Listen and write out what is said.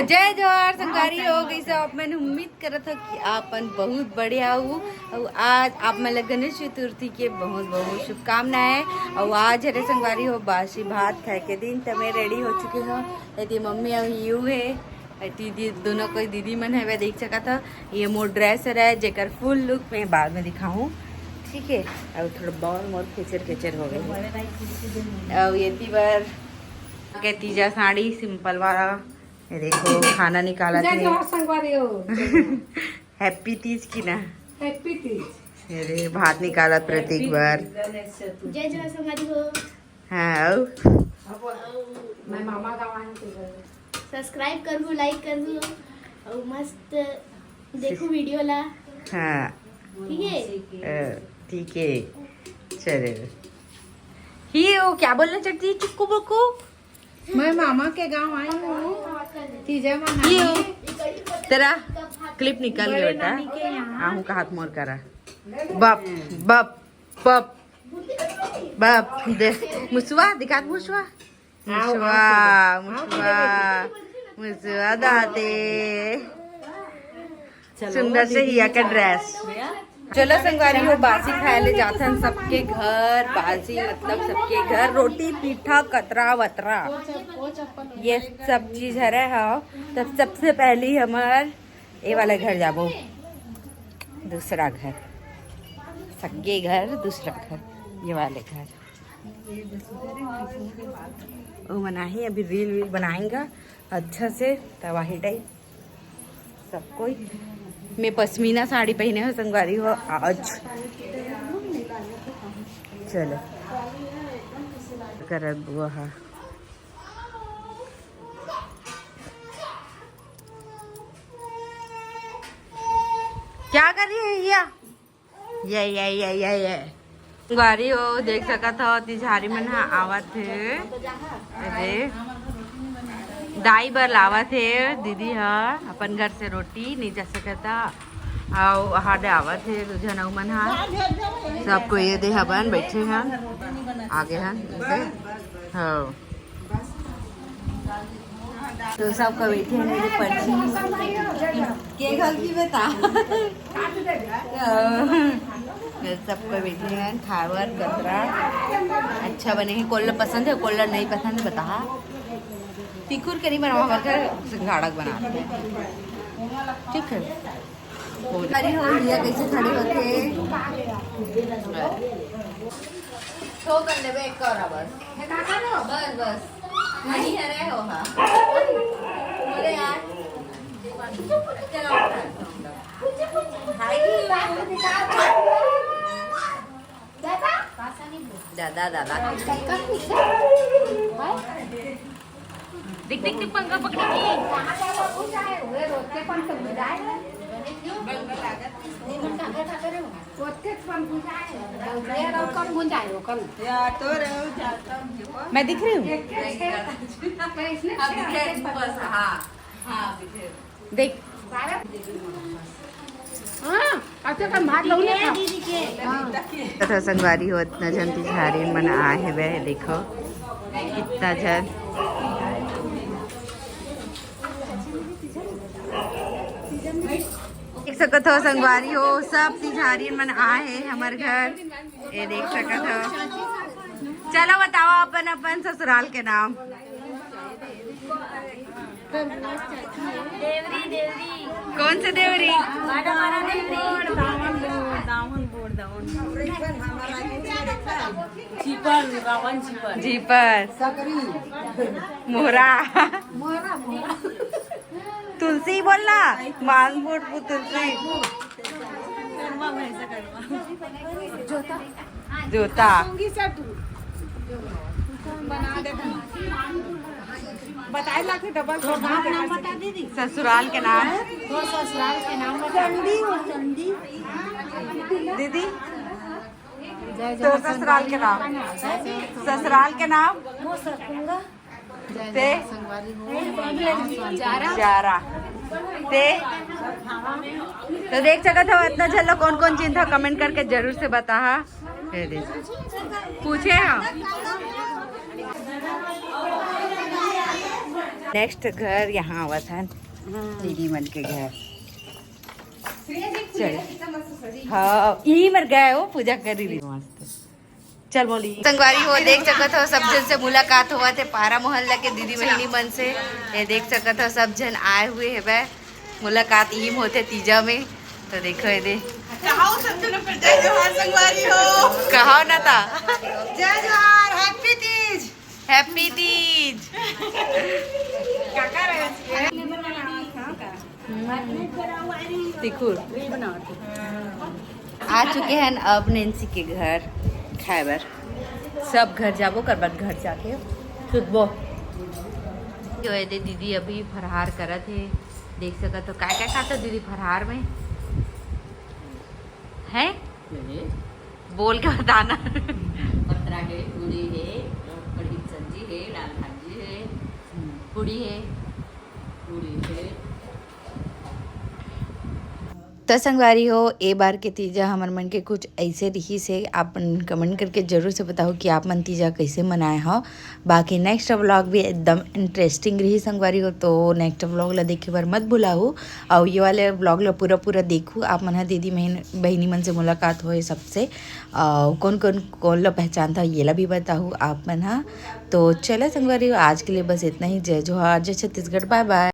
जय जोहार संगारी हो गई सब। मैंने उम्मीद करा था कि आपन बहुत बढ़िया हो और आज आप मैं गणेश चतुर्थी के बहुत बहुत शुभकामनाएं। और आज हरे संगवारी हो बासी भात खाए के दिन तो मैं रेडी हो चुके हो। यदि मम्मी और यू है दीदी दोनों कोई दीदी मन है वह देख सका था। ये मोर ड्रेस है जेकर फुल लुक मैं बाद में दिखाऊँ, ठीक है। और थोड़ा बहुत मोर खिचर हो गई। और ये तीबर के तीजा साड़ी सिंपल वाला, ये देखो खाना निकाला थे। हैप्पी तीज की ना, हैप्पी तीज। अरे भात निकाला प्रतीक बार। जय जय संगारी हो। हाँ मैं मामा गाँव सब्सक्राइब कर दो, लाइक कर दो और मस्त देखो वीडियो ला। हाँ ठीक है ठीक है चलो। ही वो क्या बोलना चाहती है चुक्कू बुक्कू? मैं मामा के गांव आई हूँ। तीजा तेरा क्लिप निकल गया बेटा। आहू का हाथ मोर करा। बप बप बप बप दे मुसवा दिखा मुसवा मुसवा मुसवा मुसवा दाते सुंदर से हिया का ड्रेस। चलो संगवारी हो बासी खाए ले जाते हैं सबके घर। बासी मतलब सबके घर रोटी पीठा कतरा वतरा ये सब चीज है। तो सबसे पहले हमार ये वाला घर जाबो, दूसरा घर सगे घर, दूसरा घर ये वाले घर। वो बनाही अभी रील बनाएंगा अच्छा से तवाही टाइप सब कोई। मैं पश्मीना साड़ी पहने हो संगवारी हो आज। चलो कर बुआ क्या कर रही है ये संगवारी हो देख सका था तिजहारी मन आवत थे। अरे दाई बर लावा थे दीदी हा अपन घर से रोटी नहीं जा सकता। आओ हाडे आवा थे दूजन मन हा सबको ये दे हबन बैठे हैं आगे हैं हाँ। तो सबको बैठे हैं मेरे पर्ची के घर की बता। सबको बैठे हैं खावर गतरा अच्छा बने हैं। कोल्ला पसंद है कोल्ला नहीं पसंद है बता। तिकुर के नहीं बनावा कर गाड़क बना ठीक है। अरे हो लिया कैसे खड़े होते तो कर ले एक और बस बस बस नहीं है रे हो। हाँ अरे यार चलो दादा दादा दिख दिख दिख पंखा पकड़ी मैं दिख रही हूँ देख तथा संगवारी हो इतना जन तिजहारी मन आए वह देखो इतना जन। देख सकत हो संगवारी हो सब तिजहारी मन आए है हमारे घर। ये देख सकत हो। चलो बताओ अपन अपन ससुराल के नाम। देवरी देवरी कौन से देवरी? जीपर मोहरा तुलसी बोलना मालमोट तुलसी जोता बताए लाके डबल ससुराल के नाम। ससुराल के नाम चंदी दीदी तो ससुराल के नाम। ससुराल के नाम ते जारा ते तो देख सकते हो इतना चलो कौन कौन चीज था कमेंट करके जरूर से बता। पूछे हम नेक्स्ट घर यहाँ आवा था दीदी मन के घर। चल हाँ यही मर गए हो पूजा करी रही मस्त। चल बोली संगवारी हो देख सकत हो सब जन से मुलाकात हुआ थे पारा मोहल्ला के दीदी बहनी मन से। ये देख सकत हो सब जन आए हुए है वह मुलाकात यही होते तीजा में। तो देखो ये दे कहा ना था जय जोहार, हैप्पी तीज। हैप्पी तीज। आ चुके हैं अब नैन्सी के घर खैबर। सब घर जाबो कर बाद घर जाके सुतबो। जो है दे दीदी अभी फरहार करत है। देख सकत हो क्या क्या खाता दीदी फरहार में है बोल के बताना। पत्रा है, पूरी है, कढ़ी की सब्जी है, दाल भाजी है, पूड़ी है। पूरी है। तो संगवारी हो ए बार के तीजा हमार मन के कुछ ऐसे रही से आप कमेंट करके जरूर से बताओ कि आप मन तीजा कैसे मनाए हो। बाकी नेक्स्ट व्लॉग भी एकदम इंटरेस्टिंग रही संगवारी हो। तो नेक्स्ट व्लॉग ला देखे बार मत भुलाओ और ये वाले व्लॉग ला पूरा देखू। आप मन दीदी बहनी मन से मुलाकात हो सबसे कौन कौन ला पहचान था ये ला भी बताओ आप मन। तो चलो संगवारी हो आज के लिए बस इतना ही। जय जोहार, जय छत्तीसगढ़, बाय बाय।